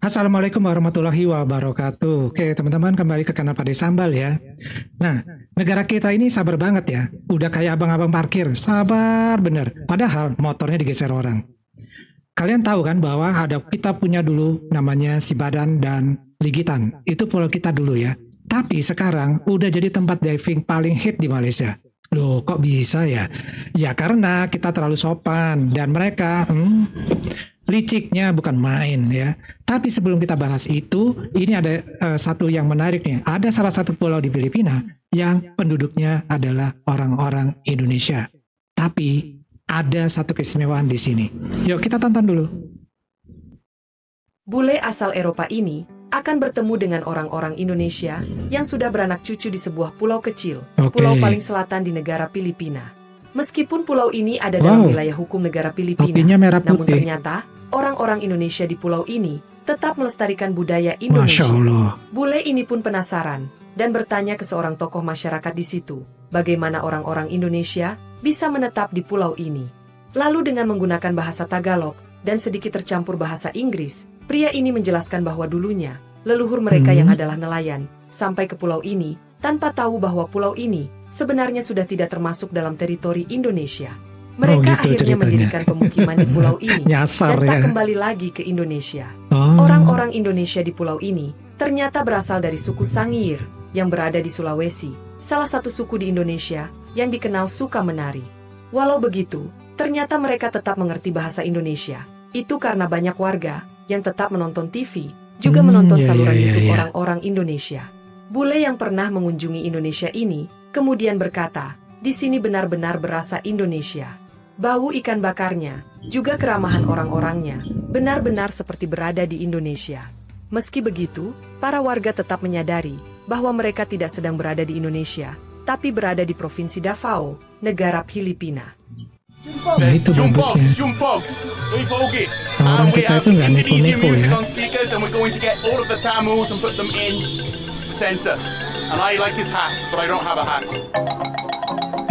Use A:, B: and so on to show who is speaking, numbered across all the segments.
A: Assalamualaikum warahmatullahi wabarakatuh. Oke, teman-teman kembali ke kanal Pade Sambal ya. Nah, negara kita ini sabar banget ya. Udah kayak abang-abang parkir, sabar bener. Padahal motornya digeser orang. Kalian tahu kan bahwa kita punya dulu namanya Sibadan dan Ligitan. Itu pulau kita dulu ya. Tapi sekarang udah jadi tempat diving paling hit di Malaysia. Loh, kok bisa ya? Ya karena kita terlalu sopan dan mereka liciknya bukan main ya. Tapi sebelum kita bahas itu, ini ada satu yang menarik nih. Ada salah satu pulau di Filipina yang penduduknya adalah orang-orang Indonesia. Tapi ada satu keistimewaan di sini. Yuk kita tonton dulu.
B: Bule asal Eropa ini akan bertemu dengan orang-orang Indonesia yang sudah beranak cucu di sebuah pulau kecil, pulau paling selatan di negara Filipina. Meskipun pulau ini ada dalam wilayah hukum negara Filipina, namun ternyata orang-orang Indonesia di pulau ini tetap melestarikan budaya Indonesia.
A: Masya Allah.
B: Bule ini pun penasaran dan bertanya ke seorang tokoh masyarakat di situ, bagaimana orang-orang Indonesia bisa menetap di pulau ini. Lalu dengan menggunakan bahasa Tagalog dan sedikit tercampur bahasa Inggris, pria ini menjelaskan bahwa dulunya leluhur mereka yang adalah nelayan sampai ke pulau ini tanpa tahu bahwa pulau ini sebenarnya sudah tidak termasuk dalam teritori Indonesia. Mereka akhirnya mendirikan pemukiman di pulau ini dan tak kembali lagi ke Indonesia. Orang-orang Indonesia di pulau ini ternyata berasal dari suku Sangir yang berada di Sulawesi, salah satu suku di Indonesia yang dikenal suka menari. Walau begitu, ternyata mereka tetap mengerti bahasa Indonesia. Itu karena banyak warga yang tetap menonton TV, juga menonton saluran YouTube orang-orang Indonesia. Bule yang pernah mengunjungi Indonesia ini kemudian berkata, di sini benar-benar berasa Indonesia. Bau ikan bakarnya, juga keramahan orang-orangnya, benar-benar seperti berada di Indonesia. Meski begitu, para warga tetap menyadari bahwa mereka tidak sedang berada di Indonesia, tapi berada di Provinsi Davao, negara Filipina.
A: Nah itu bagusnya. Orang kita itu nggak neko-neko ya.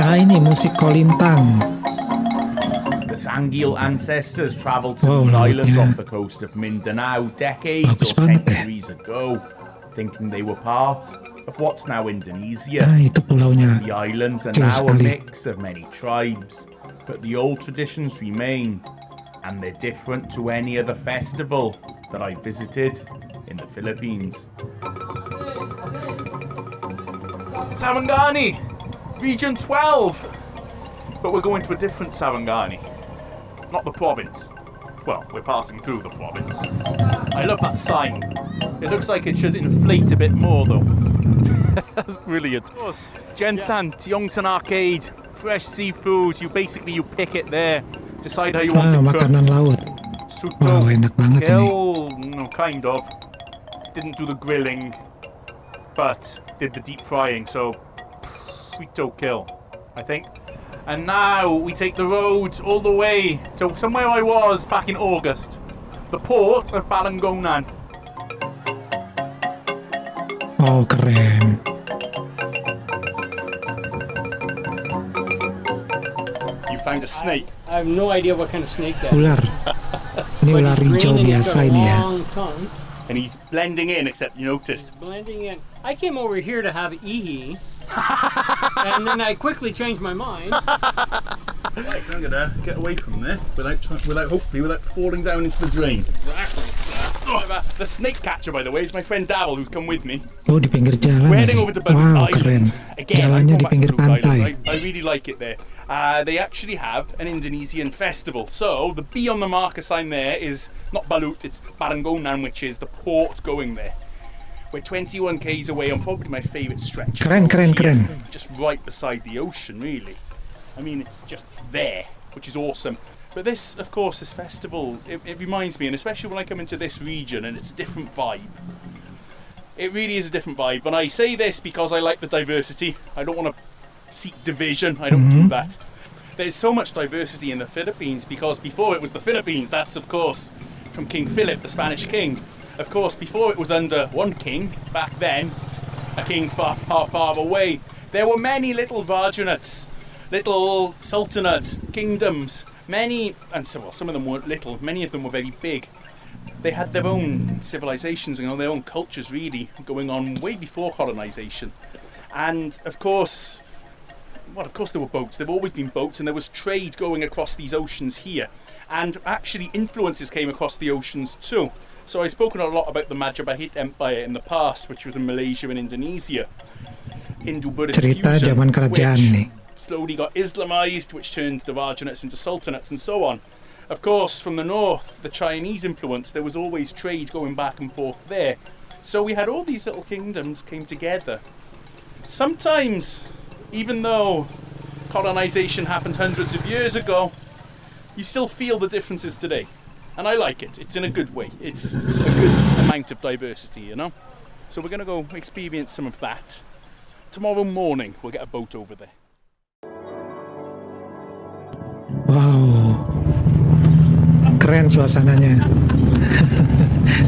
A: Ah ini musik kolintang.
C: The Sangil ancestors traveled to these islands off the coast of Mindanao decades or centuries ago, thinking they were part of what's now Indonesia.
A: Ah itu pulaunya.
C: The islands are now a mix of many tribes, but the old traditions remain, and they're different to any other festival that I visited in the Philippines. Sarangani, Region 12. But we're going to a different Sarangani, not the province. Well, we're passing through the province. I love that sign. It looks like it should inflate a bit more, though. That's brilliant. Jensan, Yongsan Arcade, fresh seafood. You pick it there. Decide how you want it cooked.
A: Makanan laut.
C: Suto,
A: enak banget
C: kill, no, kind of. Didn't do the grilling, but did the deep frying, so frito kill, I think. And now we take the road all the way to somewhere I was back in August, the port of Balangonan.
A: Oh, keren.
C: You found a snake.
D: I have no idea what kind of snake that is.
A: Ular. Ini ular hijau biasa ini ya.
C: And he's blending in, except you noticed.
D: Blending in. I came over here to have ihi, and then I quickly changed my mind.
C: Right, I'm gonna get away from there without falling down into the drain.
D: Exactly.
C: The snake catcher, by the way, is my friend Dabble, who's come with me.
A: Oh, di pinggir jalan.
C: We're heading over to Balut Island. Again,
A: Jalannya di pinggir pantai.
C: I really like it there. They actually have an Indonesian festival. So the B on the marker sign there is not Balut, it's Barangonan, which is the port going there. We're 21 k's away on probably my favourite stretch.
A: Keren.
C: Just right beside the ocean, really. I mean, it's just there, which is awesome. But this, of course, this festival, it reminds me, and especially when I come into this region, and it's a different vibe. It really is a different vibe. And I say this because I like the diversity. I don't want to seek division. I don't do that. There's so much diversity in the Philippines because before it was the Philippines, that's, of course, from King Philip, the Spanish king. Of course, before it was under one king, back then, a king far, far, far away, there were many little Rajanates, little sultanates, kingdoms, many, and so well, some of them weren't little, many of them were very big. they had their own civilizations and their own cultures really going on way before colonization. And of course there were boats. There have always been boats, and there was trade going across these oceans here. And actually influences came across the oceans too. So I've spoken a lot about the Majapahit Empire in the past, which was in Malaysia and Indonesia. Hindu-Buddhist
A: Cerita
C: fusion,
A: zaman kerajaan nih.
C: which slowly got Islamized, which turned the Rajanates into sultanates and so on. Of course, from the north, the Chinese influence, there was always trade going back and forth there. So we had all these little kingdoms came together. Sometimes, even though colonization happened hundreds of years ago, you still feel the differences today. And I like it. It's in a good way. It's a good amount of diversity, you know? So we're going to go experience some of that. Tomorrow morning, we'll get a boat over there.
A: Wow, keren suasananya.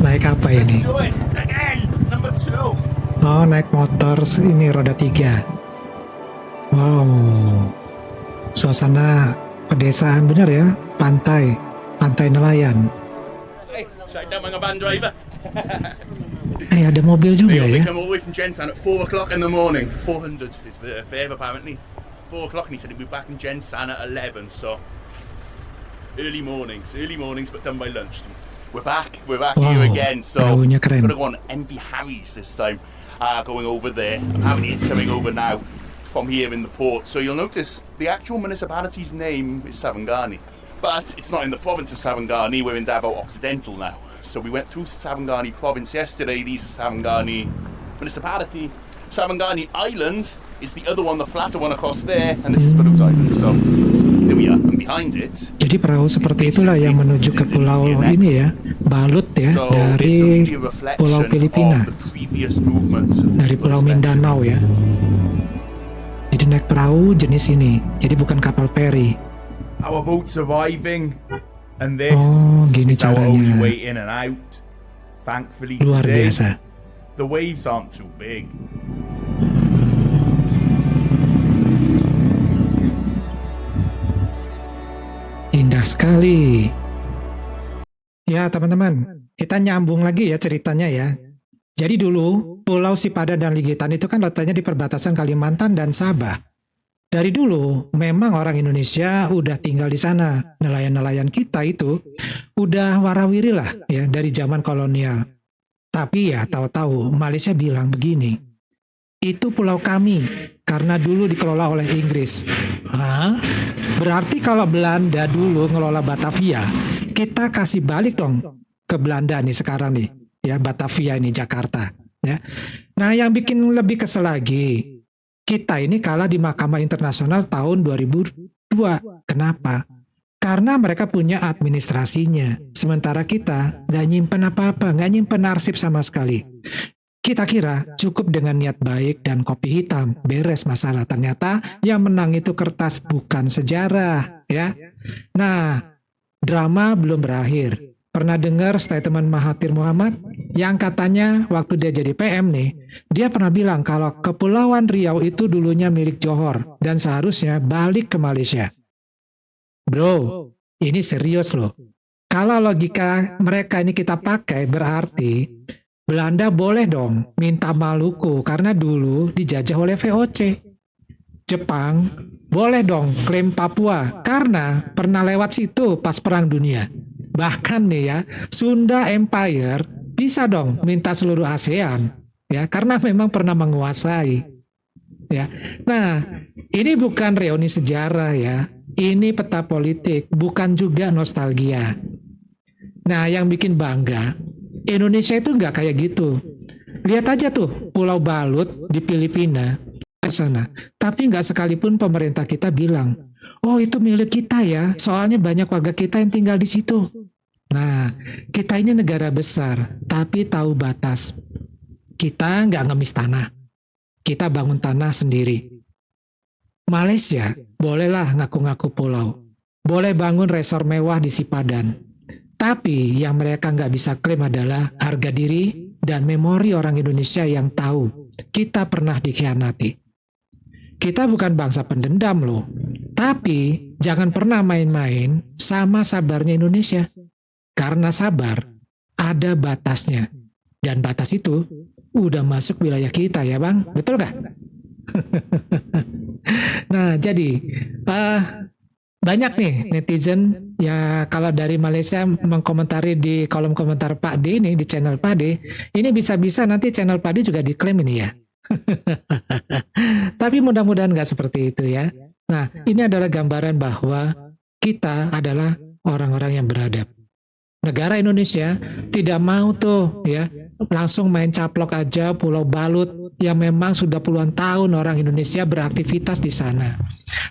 A: Naik apa ini?
C: Let's do it again. Number 2.
A: Oh, naik motor ini roda 3. Wow, suasana pedesaan bener ya, pantai nelayan.
C: Hey, shout out mga van driver.
A: Ada mobil juga
C: They
A: ya.
C: come all the way from Gensan at 4 o'clock in the morning. 400 is the fare apparently. 4 o'clock, and he said he'd be back in Gensan at 11. So early mornings, but done by lunchtime. We're back
A: Wow,
C: here again. So
A: perahunya
C: we're
A: keren.
C: gonna go on MV Harry's this time. Going over there. Apparently it's coming over now from here in the port. So you'll notice the actual municipality's name is Savangani, but it's not in the province of Savangani. We're in Davao Occidental now. So we went through Savangani province yesterday. These are Savangani municipality. Savangani Island is the other one, the flatter one across there, and this is Balut Island. So there we are, and behind it.
A: Jadi perahu seperti itulah yang menuju ke pulau ini ya, Balut ya,
C: So it's
A: dari
C: really a reflection
A: Pulau Filipina,
C: of the previous movements of
A: dari
C: people,
A: Pulau
C: especially.
A: Mindanao ya. Jadi naik perahu jenis ini, jadi bukan kapal peri.
E: Our boat's arriving, and this
A: Oh, gini
E: is our only
A: caranya.
E: way in and out. Thankfully
A: Luar
E: today,
A: biasa.
E: the waves aren't too big.
A: Indah sekali. Ya teman-teman, kita nyambung lagi ya ceritanya ya. Jadi dulu, Pulau Sipadan dan Ligitan itu kan letaknya di perbatasan Kalimantan dan Sabah. Dari dulu, memang orang Indonesia udah tinggal di sana. Nelayan-nelayan kita itu udah warawiri lah ya dari zaman kolonial. Tapi ya tahu-tahu Malaysia bilang begini, itu pulau kami karena dulu dikelola oleh Inggris. Hah? Berarti kalau Belanda dulu ngelola Batavia, kita kasih balik dong ke Belanda nih sekarang nih, ya Batavia ini Jakarta, ya. Nah, yang bikin lebih kesel lagi, kita ini kalah di Mahkamah Internasional tahun 2002. Kenapa? Karena mereka punya administrasinya, sementara kita nggak nyimpen apa-apa, nggak nyimpen arsip sama sekali. Kita kira cukup dengan niat baik dan kopi hitam, beres masalah. Ternyata yang menang itu kertas, bukan sejarah, ya. Nah, drama belum berakhir. Pernah dengar statement Mahathir Muhammad yang katanya waktu dia jadi PM nih, dia pernah bilang kalau Kepulauan Riau itu dulunya milik Johor dan seharusnya balik ke Malaysia. Bro, ini serius loh. Kalau logika mereka ini kita pakai, berarti Belanda boleh dong minta Maluku karena dulu dijajah oleh VOC. Jepang boleh dong klaim Papua karena pernah lewat situ pas Perang Dunia. Bahkan nih ya, Sunda Empire bisa dong minta seluruh ASEAN ya karena memang pernah menguasai. Ya. Nah, ini bukan reuni sejarah ya. Ini peta politik, bukan juga nostalgia. Nah, yang bikin bangga, Indonesia itu nggak kayak gitu. Lihat aja tuh Pulau Balut di Filipina ke sana. Tapi nggak sekalipun pemerintah kita bilang, oh itu milik kita ya, soalnya banyak warga kita yang tinggal di situ. Nah, kita ini negara besar, tapi tahu batas. Kita nggak ngemis tanah. Kita bangun tanah sendiri. Malaysia bolehlah ngaku-ngaku pulau. Boleh bangun resor mewah di Sipadan. Tapi yang mereka nggak bisa klaim adalah harga diri dan memori orang Indonesia yang tahu kita pernah dikhianati. Kita bukan bangsa pendendam loh. Tapi jangan pernah main-main sama sabarnya Indonesia. Karena sabar ada batasnya. Dan batas itu udah masuk wilayah kita ya Bang, betul nggak? Nah, jadi banyak nih netizen ya kalau dari Malaysia mengkomentari di kolom komentar Pak D ini di channel Pak D, ini bisa-bisa nanti channel Pak D juga diklaim ini ya. Tapi mudah-mudahan nggak seperti itu ya. Nah, ini adalah gambaran bahwa kita adalah orang-orang yang beradab. Negara Indonesia tidak mau tuh ya langsung main caplok aja Pulau Balut yang memang sudah puluhan tahun orang Indonesia beraktivitas di sana.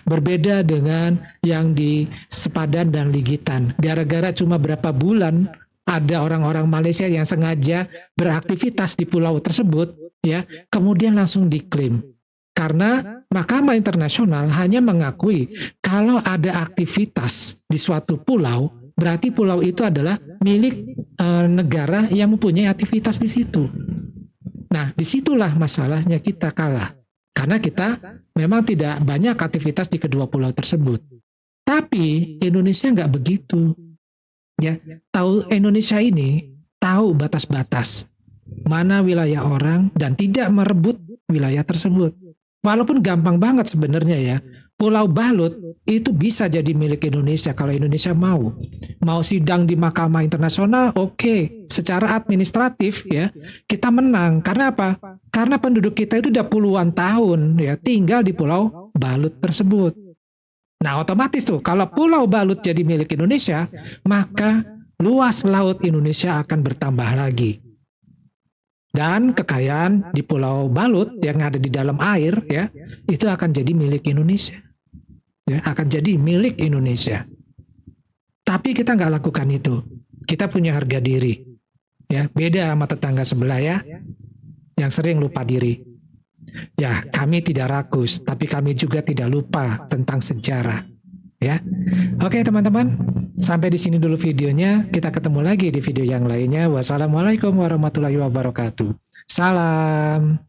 A: Berbeda dengan yang di Sepadan dan Ligitan. Gara-gara cuma berapa bulan ada orang-orang Malaysia yang sengaja beraktivitas di pulau tersebut ya, kemudian langsung diklaim. Karena Mahkamah Internasional hanya mengakui kalau ada aktivitas di suatu pulau, berarti pulau itu adalah milik negara yang mempunyai aktivitas di situ. Nah, disitulah masalahnya kita kalah. Karena kita memang tidak banyak aktivitas di kedua pulau tersebut. Tapi Indonesia nggak begitu. Ya, tahu Indonesia ini tahu batas-batas mana wilayah orang dan tidak merebut wilayah tersebut. Walaupun gampang banget sebenarnya ya, Pulau Balut itu bisa jadi milik Indonesia kalau Indonesia mau. Mau sidang di Mahkamah Internasional, oke. Secara administratif ya, kita menang. Karena apa? Karena penduduk kita itu udah puluhan tahun ya tinggal di Pulau Balut tersebut. Nah, otomatis tuh kalau Pulau Balut jadi milik Indonesia, maka luas laut Indonesia akan bertambah lagi. Dan kekayaan di Pulau Balut yang ada di dalam air ya, itu akan jadi milik Indonesia. Ya, akan jadi milik Indonesia. Tapi kita nggak lakukan itu. Kita punya harga diri. Ya, beda sama tetangga sebelah ya, yang sering lupa diri. Ya, kami tidak rakus, tapi kami juga tidak lupa tentang sejarah. Ya, oke teman-teman, sampai di sini dulu videonya. Kita ketemu lagi di video yang lainnya. Wassalamualaikum warahmatullahi wabarakatuh. Salam.